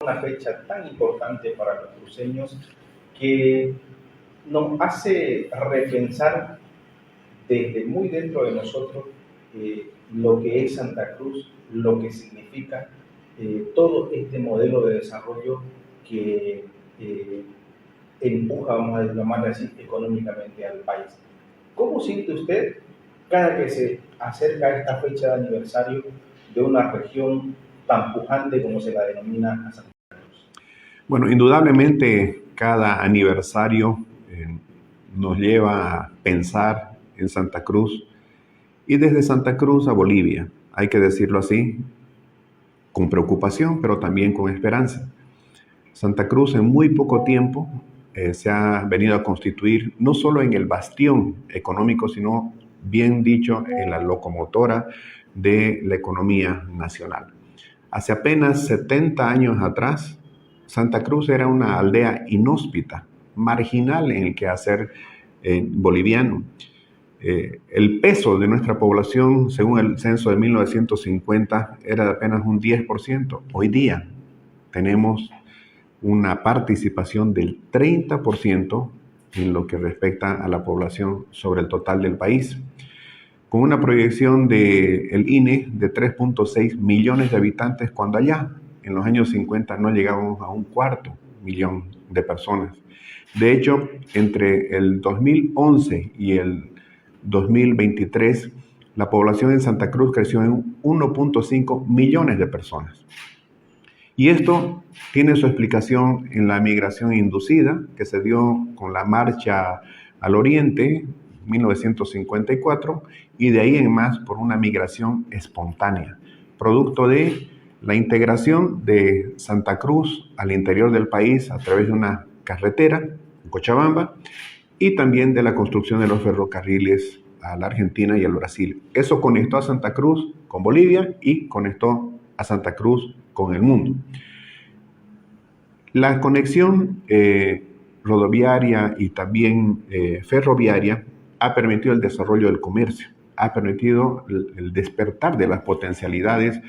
una fecha tan importante para los cruceños que nos hace repensar desde muy dentro de nosotros lo que es Santa Cruz, lo que significa todo este modelo de desarrollo que empuja, vamos a llamarle así, económicamente al país. ¿Cómo siente usted cada que se acerca a esta fecha de aniversario de una región tan pujante como se la denomina a Santa Cruz? Bueno, indudablemente cada aniversario nos lleva a pensar en Santa Cruz y desde Santa Cruz a Bolivia, hay que decirlo así, con preocupación, pero también con esperanza. Santa Cruz en muy poco tiempo se ha venido a constituir no solo en el bastión económico, sino, bien dicho, en la locomotora de la economía nacional. Hace apenas 70 años atrás, Santa Cruz era una aldea inhóspita, marginal en el quehacer boliviano. El peso de nuestra población, según el censo de 1950, era de apenas un 10%. Hoy día tenemos una participación del 30% en lo que respecta a la población sobre el total del país, con una proyección del INE de 3.6 millones de habitantes, cuando allá en los años 50 no llegábamos a 1/4 millón de personas. De hecho, entre el 2011 y el 2023, la población en Santa Cruz creció en 1.5 millones de personas. Y esto tiene su explicación en la migración inducida que se dio con la marcha al oriente, 1954, y de ahí en más por una migración espontánea, producto de la integración de Santa Cruz al interior del país a través de una carretera, en Cochabamba, y también de la construcción de los ferrocarriles a la Argentina y al Brasil. Eso conectó a Santa Cruz con Bolivia y conectó a Santa Cruz con el mundo. La conexión rodoviaria y también ferroviaria ha permitido el desarrollo del comercio, ha permitido el despertar de las potencialidades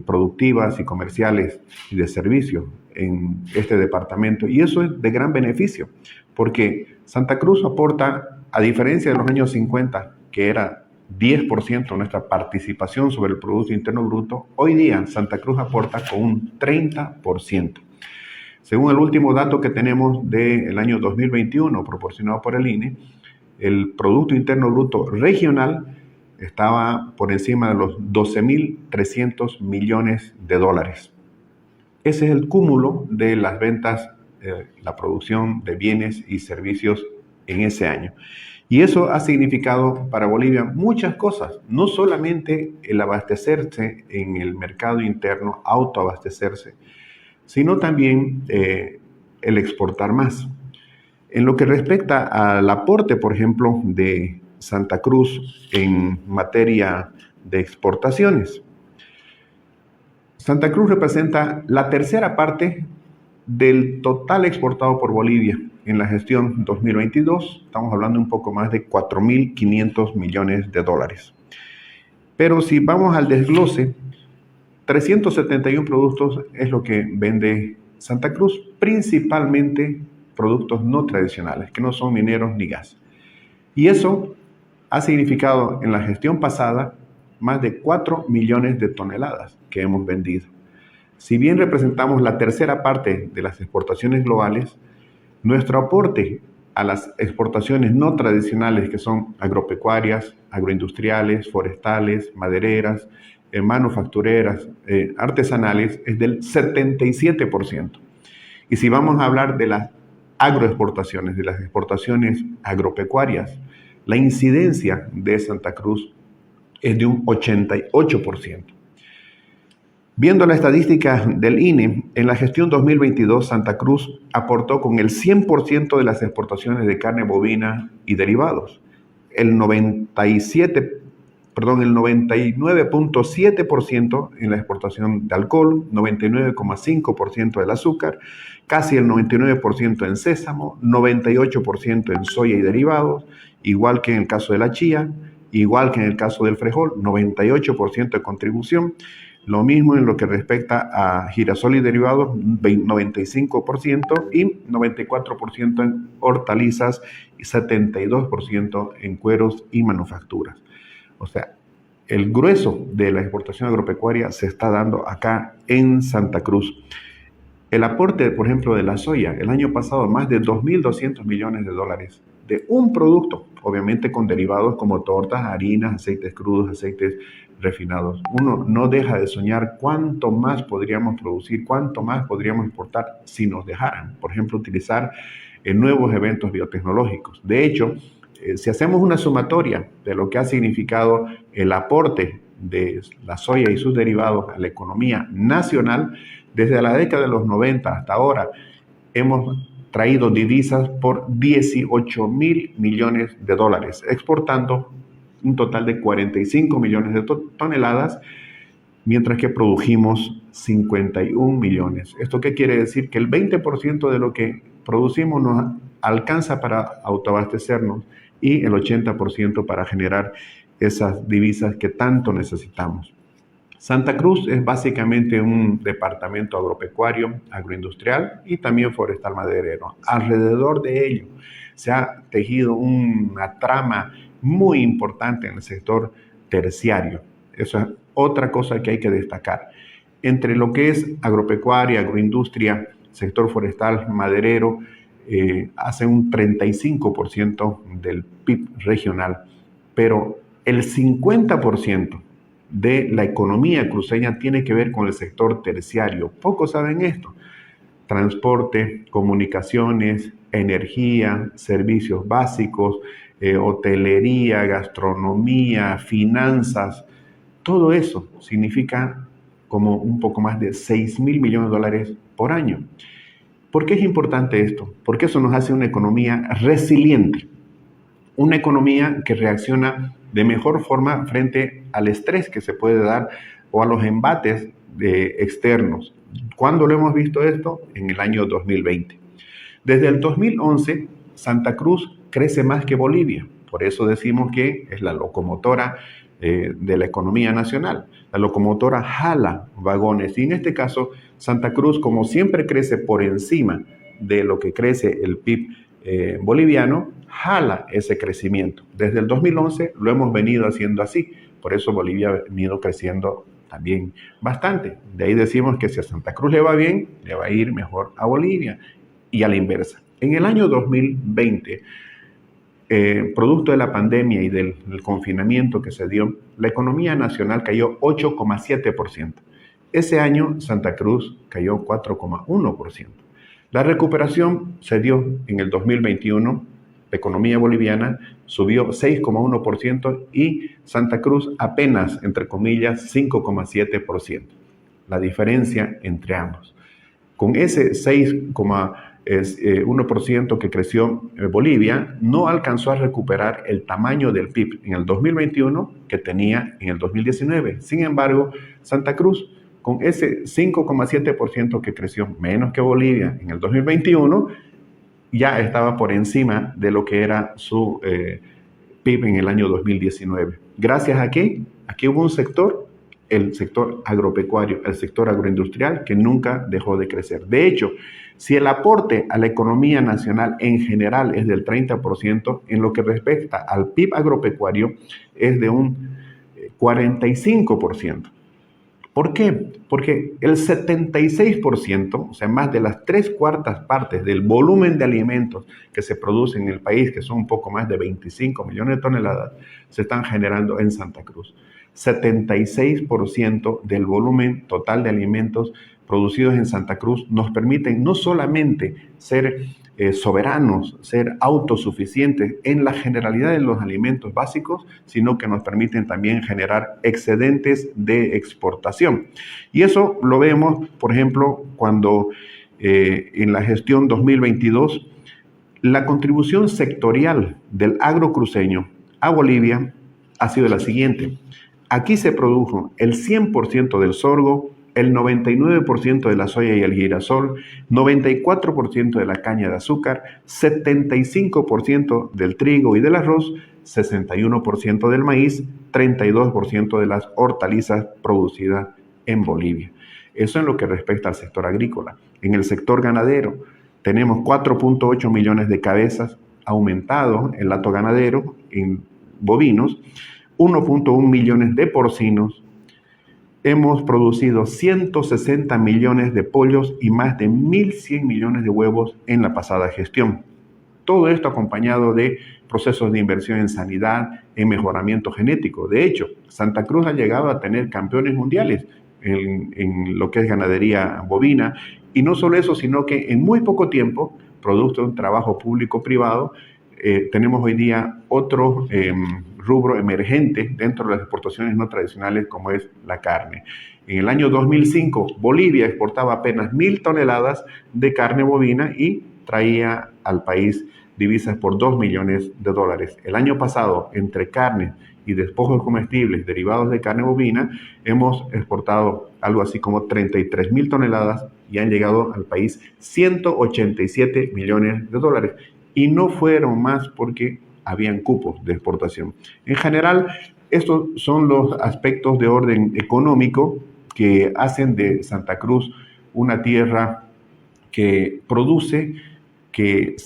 productivas y comerciales y de servicio en este departamento, y eso es de gran beneficio, porque Santa Cruz aporta, a diferencia de los años 50, que era 10% nuestra participación sobre el Producto Interno Bruto, hoy día Santa Cruz aporta con un 30%. Según el último dato que tenemos del año 2021, proporcionado por el INE, el Producto Interno Bruto regional estaba por encima de los 12.300 millones de dólares. Ese es el cúmulo de las ventas, la producción de bienes y servicios en ese año. Y eso ha significado para Bolivia muchas cosas, no solamente el abastecerse en el mercado interno, autoabastecerse, sino también el exportar más. En lo que respecta al aporte, por ejemplo, de Santa Cruz en materia de exportaciones, Santa Cruz representa la tercera parte del total exportado por Bolivia en la gestión 2022. Estamos hablando de un poco más de 4.500 millones de dólares. Pero si vamos al desglose, 371 productos es lo que vende Santa Cruz, principalmente productos no tradicionales, que no son mineros ni gas. Y eso ha significado en la gestión pasada más de 4 millones de toneladas que hemos vendido. Si bien representamos la tercera parte de las exportaciones globales, nuestro aporte a las exportaciones no tradicionales, que son agropecuarias, agroindustriales, forestales, madereras, manufactureras, artesanales, es del 77%. Y si vamos a hablar de las agroexportaciones, de las exportaciones agropecuarias, la incidencia de Santa Cruz es de un 88%. Viendo la estadística del INE, en la gestión 2022, Santa Cruz aportó con el 100% de las exportaciones de carne bovina y derivados, el 99.7% en la exportación de alcohol, 99.5% del azúcar, casi el 99% en sésamo, 98% en soya y derivados, igual que en el caso de la chía, igual que en el caso del frijol, 98% de contribución. Lo mismo en lo que respecta a girasol y derivados, 95% y 94% en hortalizas y 72% en cueros y manufacturas. O sea, el grueso de la exportación agropecuaria se está dando acá en Santa Cruz. El aporte, por ejemplo, de la soya, el año pasado más de 2.200 millones de dólares de un producto, obviamente con derivados como tortas, harinas, aceites crudos, aceites refinados. Uno no deja de soñar cuánto más podríamos producir, cuánto más podríamos exportar si nos dejaran, por ejemplo, utilizar nuevos eventos biotecnológicos. De hecho, si hacemos una sumatoria de lo que ha significado el aporte de la soya y sus derivados a la economía nacional, desde la década de los 90 hasta ahora, hemos traído divisas por 18.000 millones de dólares, exportando un total de 45 millones de toneladas, mientras que produjimos 51 millones. ¿Esto qué quiere decir? Que el 20% de lo que producimos nos alcanza para autoabastecernos y el 80% para generar esas divisas que tanto necesitamos. Santa Cruz es básicamente un departamento agropecuario, agroindustrial y también forestal maderero. Alrededor de ello se ha tejido una trama muy importante en el sector terciario. Eso es otra cosa que hay que destacar. Entre lo que es agropecuaria, agroindustria, sector forestal maderero, hace un 35% del PIB regional, pero el 50% de la economía cruceña tiene que ver con el sector terciario. Pocos saben esto. Transporte, comunicaciones, energía, servicios básicos, hotelería, gastronomía, finanzas. Todo eso significa como un poco más de 6.000 millones de dólares por año. ¿Por qué es importante esto? Porque eso nos hace una economía resiliente, una economía que reacciona de mejor forma frente al estrés que se puede dar o a los embates externos. ¿Cuándo lo hemos visto esto? En el año 2020. Desde el 2011, Santa Cruz crece más que Bolivia. Por eso decimos que es la locomotora de la economía nacional. La locomotora jala vagones y en este caso Santa Cruz, como siempre crece por encima de lo que crece el PIB boliviano, jala ese crecimiento. Desde el 2011 lo hemos venido haciendo así, por eso Bolivia ha venido creciendo también bastante. De ahí decimos que si a Santa Cruz le va bien, le va a ir mejor a Bolivia y a la inversa. En el año 2020, producto de la pandemia y del confinamiento que se dio, la economía nacional cayó 8,7%. Ese año Santa Cruz cayó 4,1%. La recuperación se dio en el 2021, la economía boliviana subió 6,1% y Santa Cruz apenas, entre comillas, 5,7%. La diferencia entre ambos. Con ese 6,1% que creció Bolivia, no alcanzó a recuperar el tamaño del PIB en el 2021 que tenía en el 2019. Sin embargo, Santa Cruz, con ese 5,7% que creció menos que Bolivia en el 2021, ya estaba por encima de lo que era su PIB en el año 2019. ¿Gracias a qué? Aquí hubo un sector, el sector agropecuario, el sector agroindustrial, que nunca dejó de crecer. De hecho, si el aporte a la economía nacional en general es del 30%, en lo que respecta al PIB agropecuario es de un 45%. ¿Por qué? Porque el 76%, o sea, más de las 3/4 partes del volumen de alimentos que se producen en el país, que son un poco más de 25 millones de toneladas, se están generando en Santa Cruz. 76% del volumen total de alimentos producidos en Santa Cruz nos permiten no solamente ser soberanos, ser autosuficientes en la generalidad de los alimentos básicos, sino que nos permiten también generar excedentes de exportación. Y eso lo vemos, por ejemplo, cuando en la gestión 2022, la contribución sectorial del agro cruceño a Bolivia ha sido la siguiente. Aquí se produjo el 100% del sorgo, el 99% de la soya y el girasol, 94% de la caña de azúcar, 75% del trigo y del arroz, 61% del maíz, 32% de las hortalizas producidas en Bolivia. Eso en lo que respecta al sector agrícola. En el sector ganadero tenemos 4.8 millones de cabezas, aumentado el hato ganadero en bovinos, 1.1 millones de porcinos. Hemos producido 160 millones de pollos y más de 1.100 millones de huevos en la pasada gestión. Todo esto acompañado de procesos de inversión en sanidad, en mejoramiento genético. De hecho, Santa Cruz ha llegado a tener campeones mundiales en lo que es ganadería bovina. Y no solo eso, sino que en muy poco tiempo, producto de un trabajo público-privado, tenemos hoy día otro rubro emergente dentro de las exportaciones no tradicionales, como es la carne. En el año 2005, Bolivia exportaba apenas 1.000 toneladas de carne bovina y traía al país divisas por $2 millones. El año pasado, entre carne y despojos comestibles derivados de carne bovina, hemos exportado algo así como 33.000 toneladas y han llegado al país 187 millones de dólares. Y no fueron más porque habían cupos de exportación. En general, estos son los aspectos de orden económico que hacen de Santa Cruz una tierra que produce, que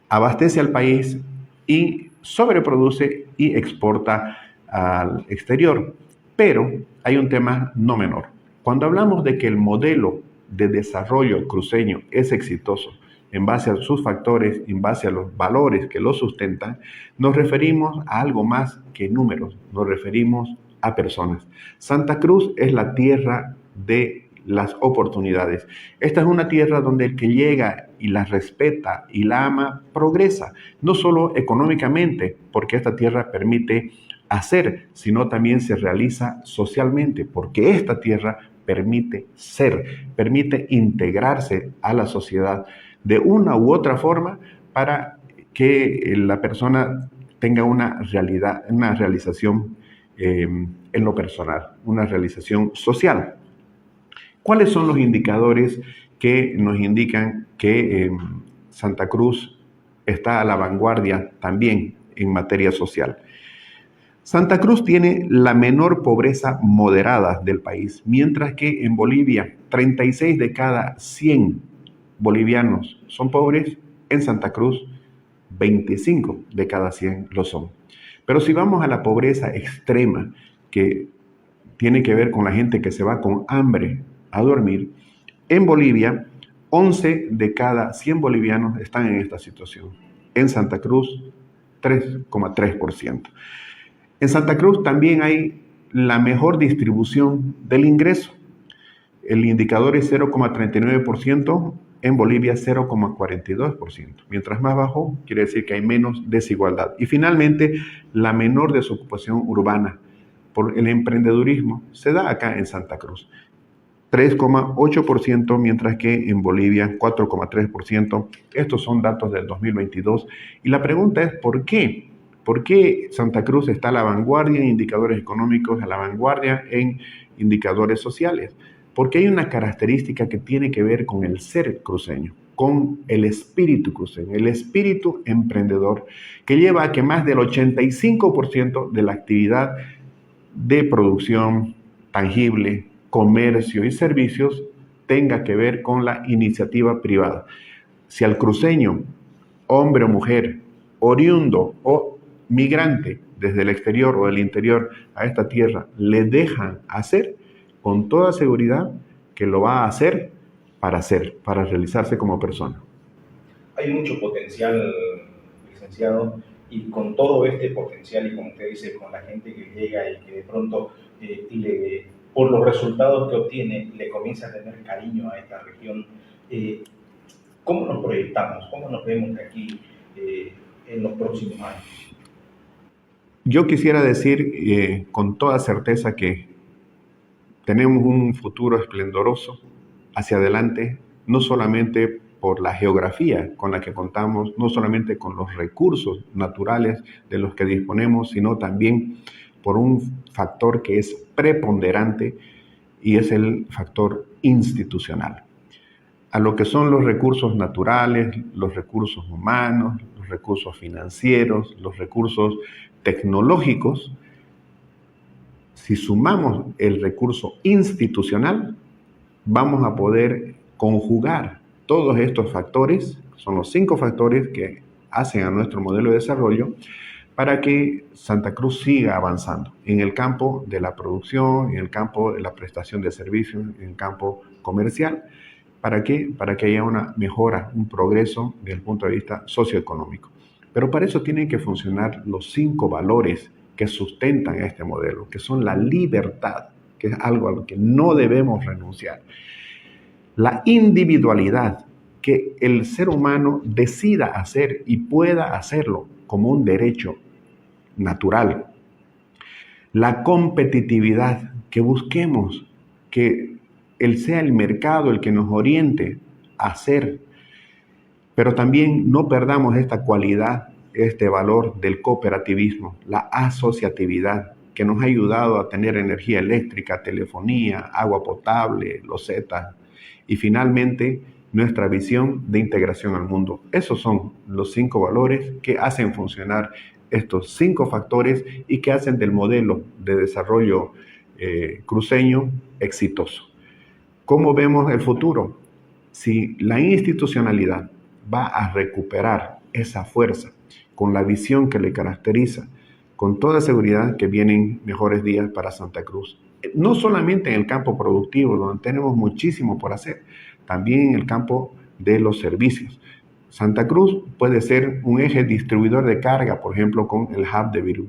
abastece al país y sobreproduce y exporta al exterior. Pero hay un tema no menor. Cuando hablamos de que el modelo de desarrollo cruceño es exitoso en base a sus factores, en base a los valores que lo sustentan, nos referimos a algo más que números, nos referimos a personas. Santa Cruz es la tierra de las oportunidades. Esta es una tierra donde el que llega y la respeta y la ama progresa, no solo económicamente, porque esta tierra permite hacer, sino también se realiza socialmente, porque esta tierra permite ser, permite integrarse a la sociedad de una u otra forma para que la persona tenga una realidad, una realización en lo personal, una realización social. ¿Cuáles son los indicadores que nos indican que Santa Cruz está a la vanguardia también en materia social? Santa Cruz tiene la menor pobreza moderada del país, mientras que en Bolivia 36 de cada 100 bolivianos son pobres, en Santa Cruz 25 de cada 100 lo son. Pero si vamos a la pobreza extrema, que tiene que ver con la gente que se va con hambre a dormir, en Bolivia 11 de cada 100 bolivianos están en esta situación. En Santa Cruz 3,3%. En Santa Cruz también hay la mejor distribución del ingreso. El indicador es 0,39%, en Bolivia 0,42%. Mientras más bajo, quiere decir que hay menos desigualdad. Y finalmente, la menor desocupación urbana por el emprendedurismo se da acá en Santa Cruz. 3,8%, mientras que en Bolivia 4,3%. Estos son datos del 2022. Y la pregunta es, ¿por qué? ¿Por qué Santa Cruz está a la vanguardia en indicadores económicos, a la vanguardia en indicadores sociales? Porque hay una característica que tiene que ver con el ser cruceño, con el espíritu cruceño, el espíritu emprendedor, que lleva a que más del 85% de la actividad de producción tangible, comercio y servicios tenga que ver con la iniciativa privada. Si al cruceño, hombre o mujer, oriundo o migrante desde el exterior o del interior a esta tierra, le dejan hacer, con toda seguridad que lo va a hacer, para realizarse como persona. Hay mucho potencial, licenciado, y con todo este potencial, y como usted dice, con la gente que llega y que de pronto, por los resultados que obtiene, le comienza a tener cariño a esta región, ¿cómo nos proyectamos? ¿Cómo nos vemos de aquí en los próximos años? Yo quisiera decir con toda certeza que tenemos un futuro esplendoroso hacia adelante, no solamente por la geografía con la que contamos, no solamente con los recursos naturales de los que disponemos, sino también por un factor que es preponderante y es el factor institucional. A lo que son los recursos naturales, los recursos humanos, los recursos financieros, los recursos tecnológicos, si sumamos el recurso institucional, vamos a poder conjugar todos estos factores, son los 5 factores que hacen a nuestro modelo de desarrollo, para que Santa Cruz siga avanzando en el campo de la producción, en el campo de la prestación de servicios, en el campo comercial. ¿Para qué? Para que haya una mejora, un progreso desde el punto de vista socioeconómico. Pero para eso tienen que funcionar los 5 valores que sustentan este modelo, que son la libertad, que es algo a lo que no debemos renunciar. La individualidad, que el ser humano decida hacer y pueda hacerlo como un derecho natural. La competitividad, que busquemos que sea el mercado el que nos oriente a hacer, pero también no perdamos esta cualidad, este valor del cooperativismo, la asociatividad, que nos ha ayudado a tener energía eléctrica, telefonía, agua potable, losetas y finalmente nuestra visión de integración al mundo. Esos son los 5 valores que hacen funcionar estos 5 factores y que hacen del modelo de desarrollo cruceño exitoso. ¿Cómo vemos el futuro? Si la institucionalidad va a recuperar esa fuerza con la visión que le caracteriza, con toda seguridad que vienen mejores días para Santa Cruz. No solamente en el campo productivo, donde tenemos muchísimo por hacer, también en el campo de los servicios. Santa Cruz puede ser un eje distribuidor de carga, por ejemplo, con el hub de Viru.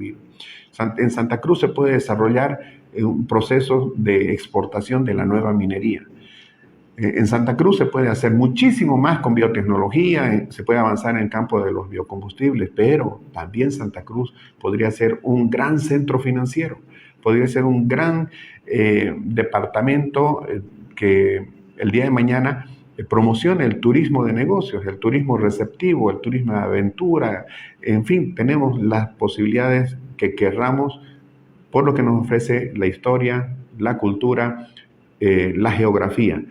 En Santa Cruz se puede desarrollar un proceso de exportación de la nueva minería. En Santa Cruz se puede hacer muchísimo más con biotecnología, se puede avanzar en el campo de los biocombustibles, pero también Santa Cruz podría ser un gran centro financiero, podría ser un gran departamento que el día de mañana promocione el turismo de negocios, el turismo receptivo, el turismo de aventura, en fin, tenemos las posibilidades que querramos por lo que nos ofrece la historia, la cultura, la geografía.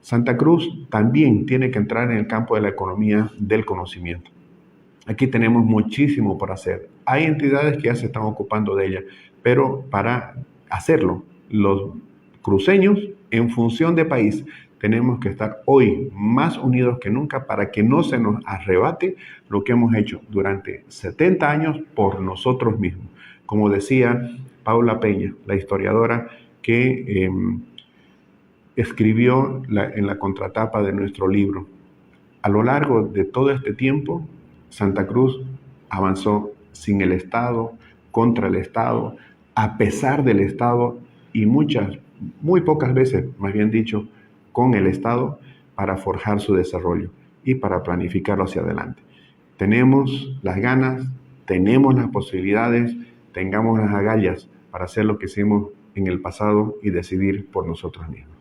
Santa Cruz también tiene que entrar en el campo de la economía del conocimiento. Aquí tenemos muchísimo por hacer. Hay entidades que ya se están ocupando de ella, pero para hacerlo, los cruceños, en función de país, tenemos que estar hoy más unidos que nunca para que no se nos arrebate lo que hemos hecho durante 70 años por nosotros mismos. Como decía Paula Peña, la historiadora que escribió en la contratapa de nuestro libro, a lo largo de todo este tiempo, Santa Cruz avanzó sin el Estado, contra el Estado, a pesar del Estado y muy pocas veces, más bien dicho, con el Estado para forjar su desarrollo y para planificarlo hacia adelante. Tenemos las ganas, tenemos las posibilidades, tengamos las agallas para hacer lo que hicimos en el pasado y decidir por nosotros mismos.